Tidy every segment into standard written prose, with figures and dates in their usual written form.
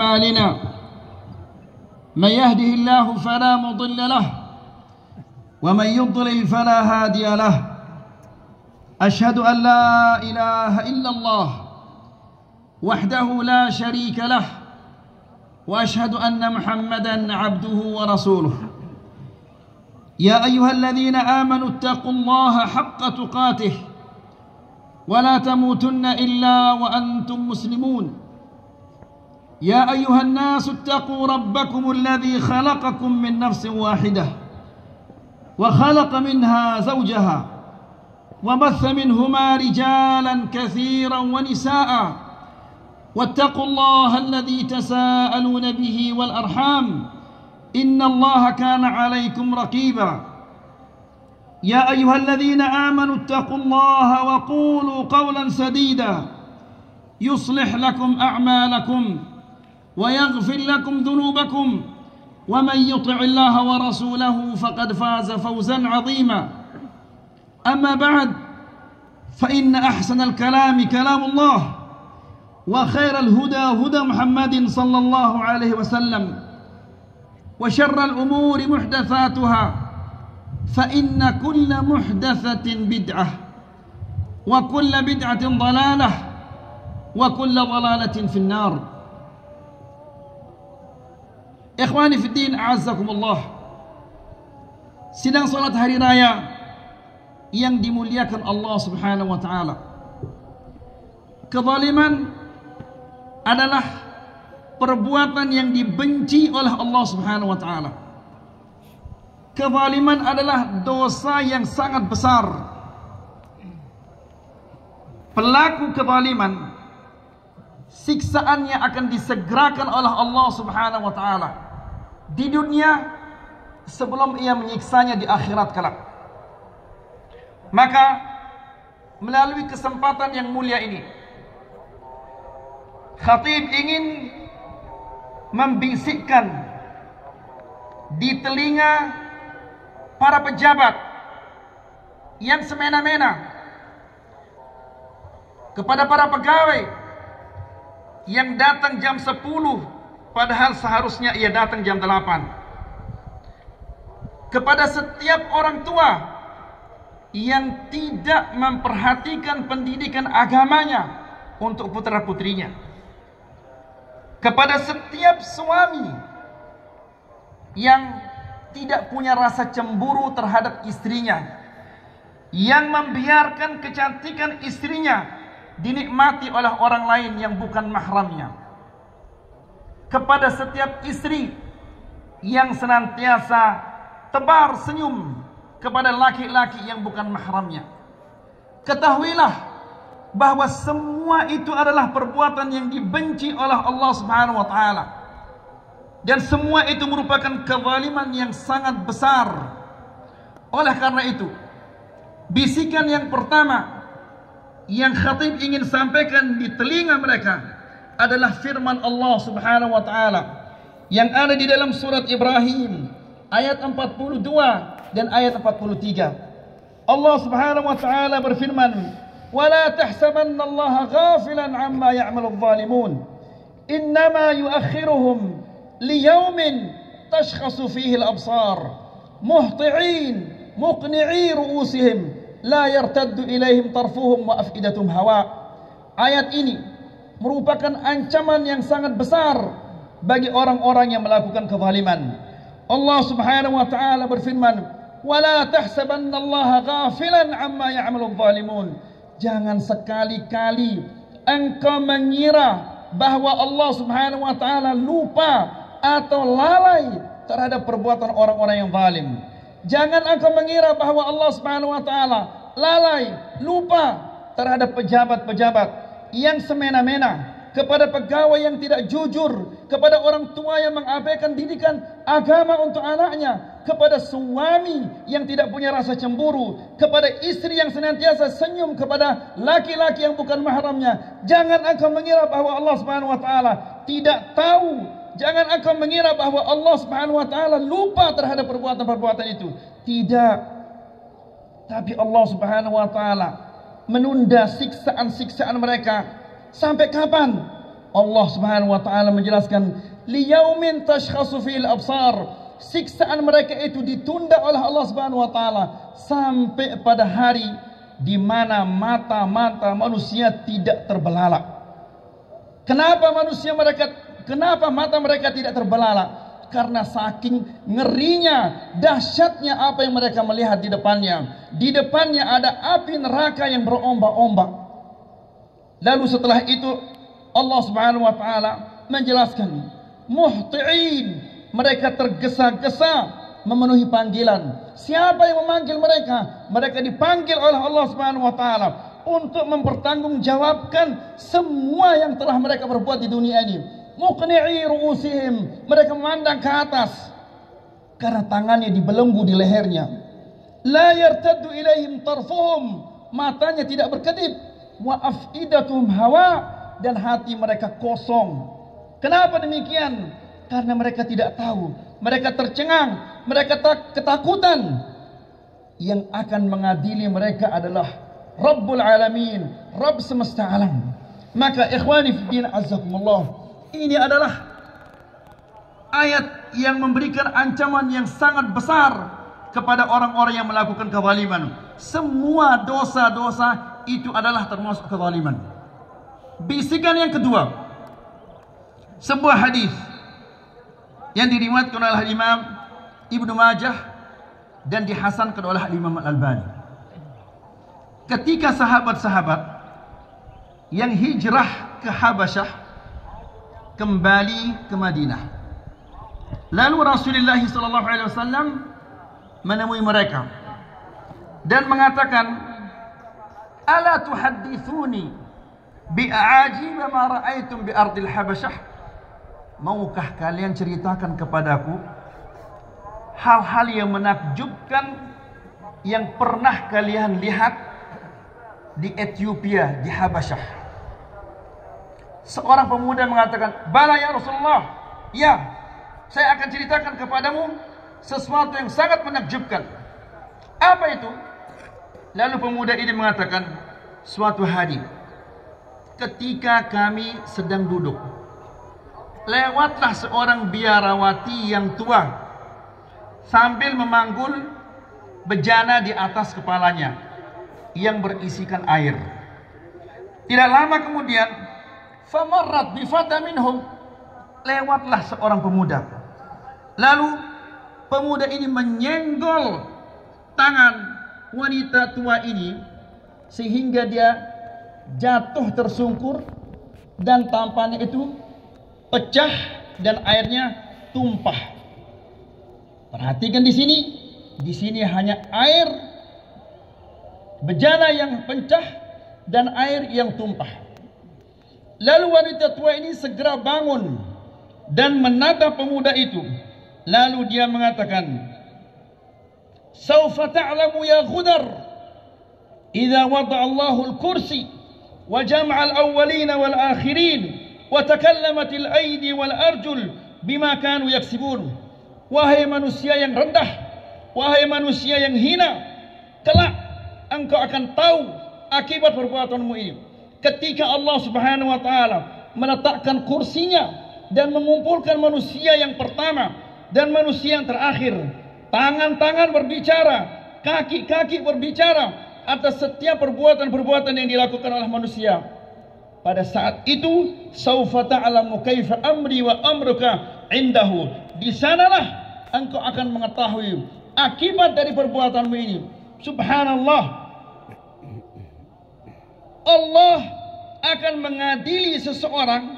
أعمالنا من يهده الله فلا مضل له ومن يضلل فلا هادي له أشهد أن لا إله إلا الله وحده لا شريك له وأشهد أن محمدا عبده ورسوله يا أيها الذين آمنوا اتقوا الله حق تقاته ولا تموتن إلا وأنتم مسلمون يا أيها الناس اتقوا ربكم الذي خلقكم من نفس واحدة وخلق منها زوجها وبث منهما رجالا كثيرا ونساء واتقوا الله الذي تساءلون به والأرحام إن الله كان عليكم رقيبا يا أيها الذين آمنوا اتقوا الله وقولوا قولا سديدا يصلح لكم أعمالكم ويغفر لكم ذنوبكم ومن يطع الله ورسوله فقد فاز فوزا عظيما أما بعد فإن أحسن الكلام كلام الله وخير الهدى هدى محمد صلى الله عليه وسلم وشر الأمور محدثاتها فإن كل محدثة بدعة وكل بدعة ضلالة وكل ضلالة في النار. Ikhwani fiddin, a'azzakumullah. Sidang salat hari raya yang dimuliakan Allah Subhanahu wa taala. Kezaliman adalah perbuatan yang dibenci oleh Allah Subhanahu wa taala. Kezaliman adalah dosa yang sangat besar. Pelaku kezaliman siksaannya akan disegerakan oleh Allah Subhanahu wa taala di dunia sebelum ia menyiksanya di akhirat kelak. Maka melalui kesempatan yang mulia ini, khatib ingin membisikkan di telinga para pejabat yang semena-mena, kepada para pegawai yang datang jam 10 padahal seharusnya ia datang jam 8, kepada setiap orang tua yang tidak memperhatikan pendidikan agamanya untuk putra-putrinya, kepada setiap suami yang tidak punya rasa cemburu terhadap istrinya, yang membiarkan kecantikan istrinya dinikmati oleh orang lain yang bukan mahramnya, kepada setiap istri yang senantiasa tebar senyum kepada laki-laki yang bukan mahramnya. Ketahuilah bahwa semua itu adalah perbuatan yang dibenci oleh Allah Subhanahu wa taala, dan semua itu merupakan kezaliman yang sangat besar. Oleh karena itu, bisikan yang pertama yang khatib ingin sampaikan di telinga mereka adalah firman Allah Subhanahu wa taala yang ada di dalam surat Ibrahim ayat 42 dan ayat 43. Allah Subhanahu wa taala berfirman, "Wala tahsabanna Allah ghafilan 'amma ya'malu adh-dhalimun, innama yu'akhiruhum liyawmin tashkhasu fihi al-absar, muhti'in muqni'i ru'usihim la yartaddu ilaihim tarfuhum wa af'idatum hawa." Ayat ini merupakan ancaman yang sangat besar bagi orang-orang yang melakukan kezaliman. Allah Subhanahu wa taala berfirman, "Wala tahsabanna Allah ghafilan 'amma ya'malu adh-dhalimun." Jangan sekali-kali engkau mengira bahwa Allah Subhanahu wa taala lupa atau lalai terhadap perbuatan orang-orang yang zalim. Jangan engkau mengira bahwa Allah Subhanahu wa taala lalai, lupa terhadap pejabat-pejabat yang semena-mena, kepada pegawai yang tidak jujur, kepada orang tua yang mengabaikan didikan agama untuk anaknya, kepada suami yang tidak punya rasa cemburu, kepada istri yang senantiasa senyum kepada laki-laki yang bukan mahramnya. Jangan engkau mengira bahwa Allah Subhanahu wa taala tidak tahu. Jangan engkau mengira bahwa Allah Subhanahu wa taala lupa terhadap perbuatan-perbuatan itu. Tidak. Tapi Allah Subhanahu wa taala menunda siksaan-siksaan mereka. Sampai kapan? Allah Subhanahu wa taala menjelaskan, liyaumin tashkhasu fil absar, siksaan mereka itu ditunda oleh Allah Subhanahu wa taala sampai pada hari di mana mata-mata manusia tidak terbelalak. Kenapa mata mereka tidak terbelalak? Karena saking ngerinya, dahsyatnya apa yang mereka melihat di depannya. Di depannya ada api neraka yang berombak-ombak. Lalu setelah itu Allah Subhanahu wa taala menjelaskan, muhti'in, mereka tergesa-gesa memenuhi panggilan. Siapa yang memanggil mereka? Mereka dipanggil oleh Allah Subhanahu wa taala untuk mempertanggungjawabkan semua yang telah mereka perbuat di dunia ini. Muqni'i ru'usihim, mereka memandang ke atas karena tangannya dibelenggu di lehernya. La yartaddu ilaihim tarfuhum, matanya tidak berkedip. Wa afidatuhum hawa, dan hati mereka kosong. Kenapa demikian? Karena mereka tidak tahu, mereka tercengang, mereka ketakutan. Yang akan mengadili mereka adalah Rabbul Alamin, Rabb semesta alam. Maka ikhwani fiddin azzakumullah, ini adalah ayat yang memberikan ancaman yang sangat besar kepada orang-orang yang melakukan kezaliman. Semua dosa-dosa itu adalah termasuk kezaliman. Bisikan yang kedua, sebuah hadis yang diriwayatkan oleh Imam Ibnu Majah dan dihasankan oleh Imam Al-Albani. Ketika sahabat-sahabat yang hijrah ke Habasyah kembali ke Madinah, lalu Rasulullah SAW menemui mereka dan mengatakan, ala tuhaddithuni bi'ajib ma ra'aitum bi ardil Habasyah, maukah kalian ceritakan kepadaku hal-hal yang menakjubkan yang pernah kalian lihat di Ethiopia, di Habasyah? Seorang pemuda mengatakan, bala ya Rasulullah, ya, saya akan ceritakan kepadamu sesuatu yang sangat menakjubkan. Apa itu? Lalu pemuda ini mengatakan, suatu hari ketika kami sedang duduk, lewatlah seorang biarawati yang tua sambil memanggul bejana di atas kepalanya yang berisikan air. Tidak lama kemudian, famarrat bifata minhum, lewatlah seorang pemuda. Lalu pemuda ini menyenggol tangan wanita tua ini sehingga dia jatuh tersungkur dan tampannya itu pecah dan airnya tumpah. Perhatikan di sini hanya air bejana yang pecah dan air yang tumpah. Lalu wanita tua ini segera bangun dan menatap pemuda itu. Lalu dia mengatakan, "Saufa ta'lamu ya Ghudar, idza wada'a Allahu al-kursi wa jama'a al-awwalina wal akhirin wa takallamat al-aidi wal arjul bima kanu yaksibun." Wahai manusia yang rendah, wahai manusia yang hina, kelak engkau akan tahu akibat perbuatanmu ini. Ketika Allah Subhanahu wa taala meletakkan kursinya dan mengumpulkan manusia yang pertama dan manusia yang terakhir, tangan-tangan berbicara, kaki-kaki berbicara atas setiap perbuatan-perbuatan yang dilakukan oleh manusia. Pada saat itu, saufa ta'lamu kaifa amri wa amruka indahu. Di sanalah engkau akan mengetahui akibat dari perbuatanmu ini. Subhanallah. Allah akan mengadili seseorang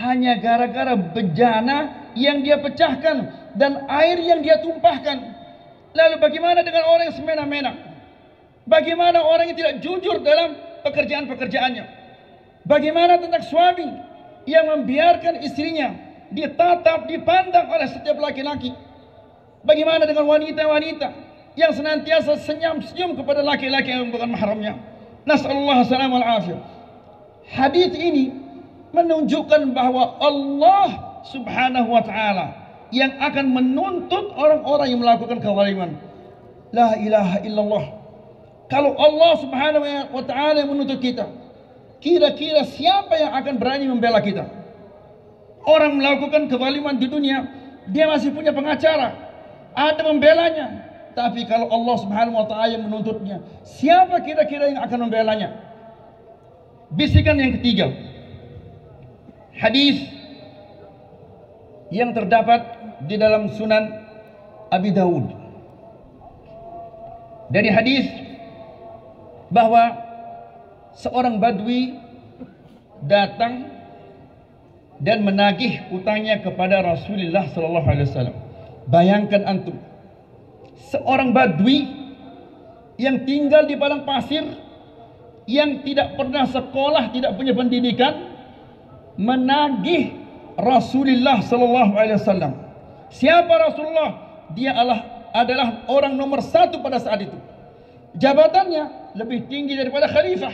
hanya gara-gara bejana yang dia pecahkan dan air yang dia tumpahkan. Lalu bagaimana dengan orang yang semena-mena? Bagaimana orang yang tidak jujur dalam pekerjaan-pekerjaannya? Bagaimana tentang suami yang membiarkan istrinya ditatap, dipandang oleh setiap laki-laki? Bagaimana dengan wanita-wanita yang senantiasa senyum-senyum kepada laki-laki yang bukan mahramnya? Nas'alullah salam wal afiyah. Hadis ini menunjukkan bahwa Allah Subhanahu wa taala yang akan menuntut orang-orang yang melakukan kezaliman. La ilaha illallah. Kalau Allah Subhanahu wa taala yang menuntut kita, kira-kira siapa yang akan berani membela kita? Orang melakukan kezaliman di dunia, dia masih punya pengacara, ada pembelanya. Tapi kalau Allah Subhanahu wa taala yang menuntutnya, siapa kira-kira yang akan membelanya? Bisikan yang ketiga, hadis yang terdapat di dalam Sunan Abi Dawud. Dari hadis bahwa seorang badui datang dan menagih utangnya kepada Rasulullah sallallahu alaihi wasallam. Bayangkan antum, seorang badui yang tinggal di padang pasir, yang tidak pernah sekolah, tidak punya pendidikan, menagih Rasulullah sallallahu alaihi wasallam. Siapa Rasulullah? Dia adalah orang nomor 1 pada saat itu. Jabatannya lebih tinggi daripada khalifah,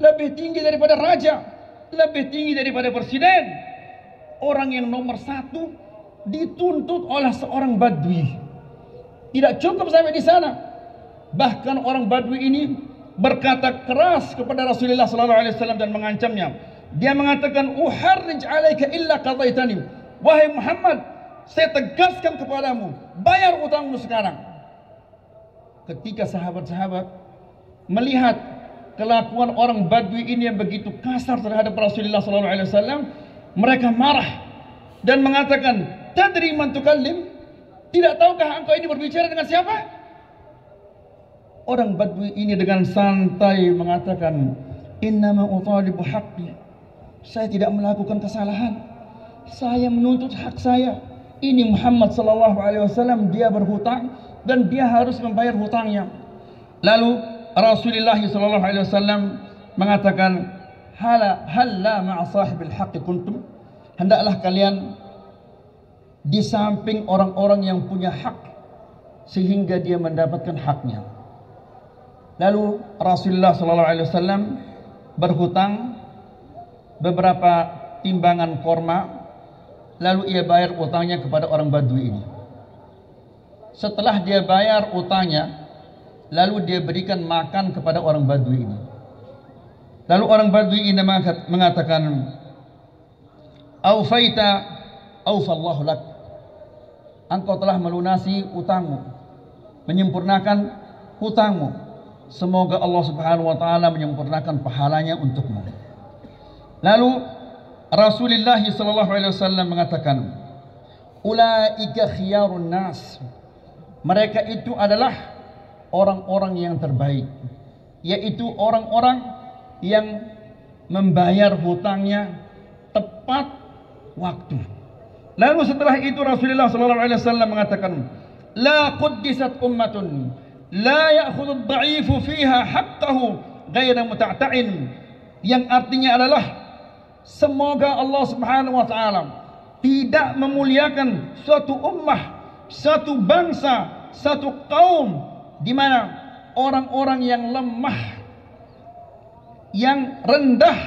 lebih tinggi daripada raja, lebih tinggi daripada presiden. Orang yang nomor 1 dituntut oleh seorang badui. Tidak cukup sampai di sana, bahkan orang badui ini berkata keras kepada Rasulullah SAW dan mengancamnya. Dia mengatakan, "Uharrij 'alaika illa qadaitani." Wahai Muhammad, saya tegaskan kepadamu, bayar utangmu sekarang. Ketika sahabat-sahabat melihat kelakuan orang badui ini yang begitu kasar terhadap Rasulullah SAW, mereka marah dan mengatakan, "Tadri man tukallim?" Tidak tahukah engkau ini berbicara dengan siapa? Orang badui ini dengan santai mengatakan, "Innama utalibu haqqi." Saya tidak melakukan kesalahan, saya menuntut hak saya. Ini Muhammad SAW, dia berhutang dan dia harus membayar hutangnya. Lalu Rasulullah SAW mengatakan, "Halla ma'a sahibil haqqi kuntum." Hendaklah kalian di samping orang-orang yang punya hak sehingga dia mendapatkan haknya. Lalu Rasulullah SAW berhutang beberapa timbangan korma, lalu ia bayar utangnya kepada orang badui ini. Setelah dia bayar utangnya, lalu dia berikan makan kepada orang badui ini. Lalu orang badui ini mengatakan, "Aufaita aufallahu lak." Engkau telah melunasi utangmu, menyempurnakan hutangmu. Semoga Allah Subhanahu wa taala menyempurnakan pahalanya untukmu. Lalu Rasulullah sallallahu alaihi wasallam mengatakan, "Ulaika khiyarun nas." Mereka itu adalah orang-orang yang terbaik, yaitu orang-orang yang membayar hutangnya tepat waktu. Lalu setelah itu Rasulullah SAW mengatakan, "La quddisat ummatun la ya'khudhu ad-dha'ifu fiha haqqahu ghaira muta'ta'in." Yang artinya adalah, semoga Allah Subhanahu wa taala tidak memuliakan suatu ummah, satu bangsa, satu kaum di mana orang-orang yang lemah, yang rendah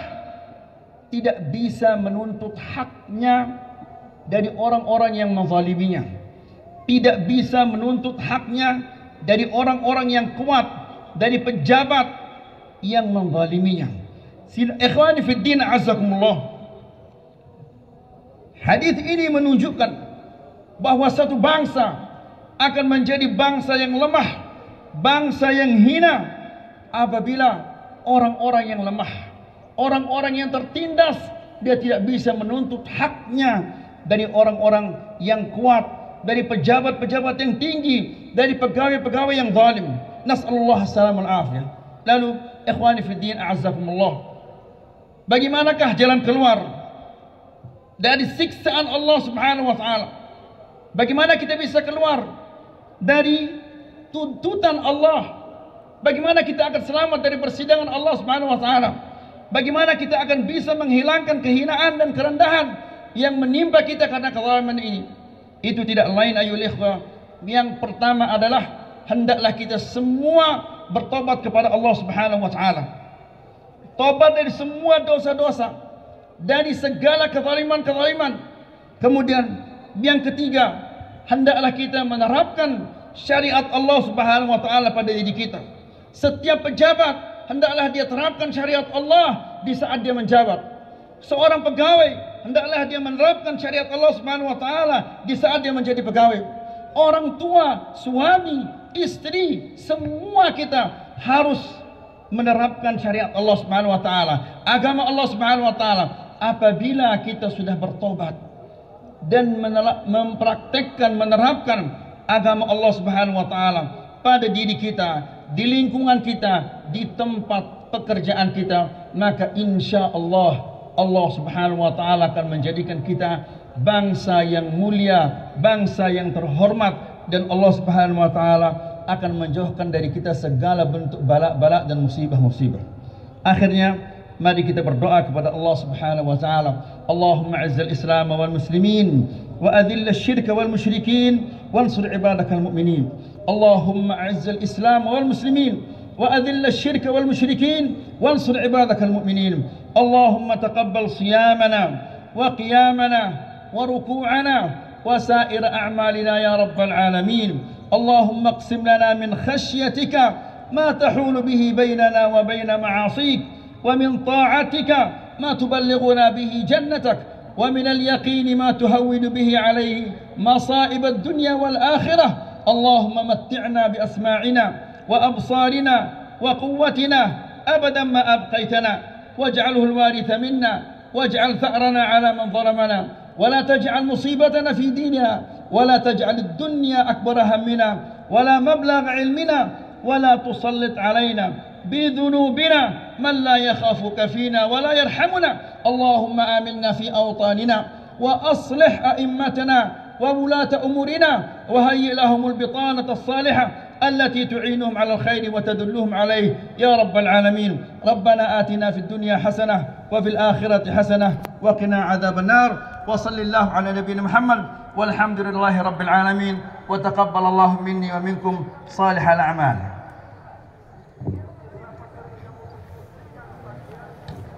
tidak bisa menuntut haknya dari orang-orang yang menzaliminya, tidak bisa menuntut haknya dari orang-orang yang kuat, dari pejabat yang menzaliminya. Ikhwani fi din, azakumullah. Hadis ini menunjukkan bahwa satu bangsa akan menjadi bangsa yang lemah, bangsa yang hina apabila orang-orang yang lemah, orang-orang yang tertindas, dia tidak bisa menuntut haknya dari orang-orang yang kuat, dari pejabat-pejabat yang tinggi, dari pegawai-pegawai yang zalim. Nas'alullah salamul afiyah. Lalu ikhwani fi din, a'azzakumullah, bagaimanakah jalan keluar dari siksaan Allah Subhanahu wa taala? Bagaimana kita bisa keluar dari tuntutan Allah? Bagaimana kita akan selamat dari persidangan Allah Subhanahu wa taala? Bagaimana kita akan bisa menghilangkan kehinaan dan kerendahan yang menimpa kita karena kezaliman ini? Itu tidak lain ayyuhal ikhwah, yang pertama adalah hendaklah kita semua bertobat kepada Allah Subhanahu wa taala. Tobat dari semua dosa-dosa, dari segala kezaliman-kezaliman. Kemudian yang ketiga, hendaklah kita menerapkan syariat Allah Subhanahu wa taala pada diri kita. Setiap pejabat hendaklah dia terapkan syariat Allah di saat dia menjabat. Seorang pegawai hendaklah dia menerapkan syariat Allah Subhanahu wa taala di saat dia menjadi pegawai. Orang tua, suami, istri, semua kita harus menerapkan syariat Allah Subhanahu wa taala, agama Allah Subhanahu wa taala. Apabila kita sudah bertobat dan mempraktekkan, menerapkan agama Allah Subhanahu wa taala pada diri kita, di lingkungan kita, di tempat pekerjaan kita, maka insya Allah Allah Subhanahu wa taala akan menjadikan kita bangsa yang mulia, bangsa yang terhormat, dan Allah Subhanahu wa taala akan menjauhkan dari kita segala bentuk bala-bala dan musibah-musibah. Akhirnya mari kita berdoa kepada Allah Subhanahu wa taala. Allahumma izzil Islam wal muslimin wa adhill asy-syirka wal musyrikin wansur ibadakal mu'minin. Allahumma izzil Islam wal muslimin wa adhill asy-syirka wal musyrikin wansur ibadakal mu'minin. Allahumma taqabbal siyamana wa qiyamana wa ruku'ana wa sa'ir a'malina ya rabbal alamin. اللهم اقسم لنا من خشيتك ما تحول به بيننا وبين معاصيك ومن طاعتك ما تبلغنا به جنتك ومن اليقين ما تهون به عليه مصائب الدنيا والآخرة. اللهم متعنا بأسماعنا وأبصارنا وقوتنا أبدا ما أبقيتنا واجعله الوارث منا واجعل ثأرنا على من ظلمنا ولا تجعل مصيبتنا في ديننا ولا تجعل الدنيا أكبر همنا ولا مبلغ علمنا ولا تسلط علينا بذنوبنا من لا يخافك فينا ولا يرحمنا. اللهم آمنا في أوطاننا وأصلح أئمتنا وولاة أمورنا وهيئ لهم البطانة الصالحة التي تعينهم على الخير وتدلهم عليه يا رب العالمين. ربنا آتنا في الدنيا حسنة وفي الآخرة حسنة وقنا عذاب النار. وصل الله على نبينا محمد والحمد لله رب العالمين وتقبل الله مني ومنكم صالح الأعمال.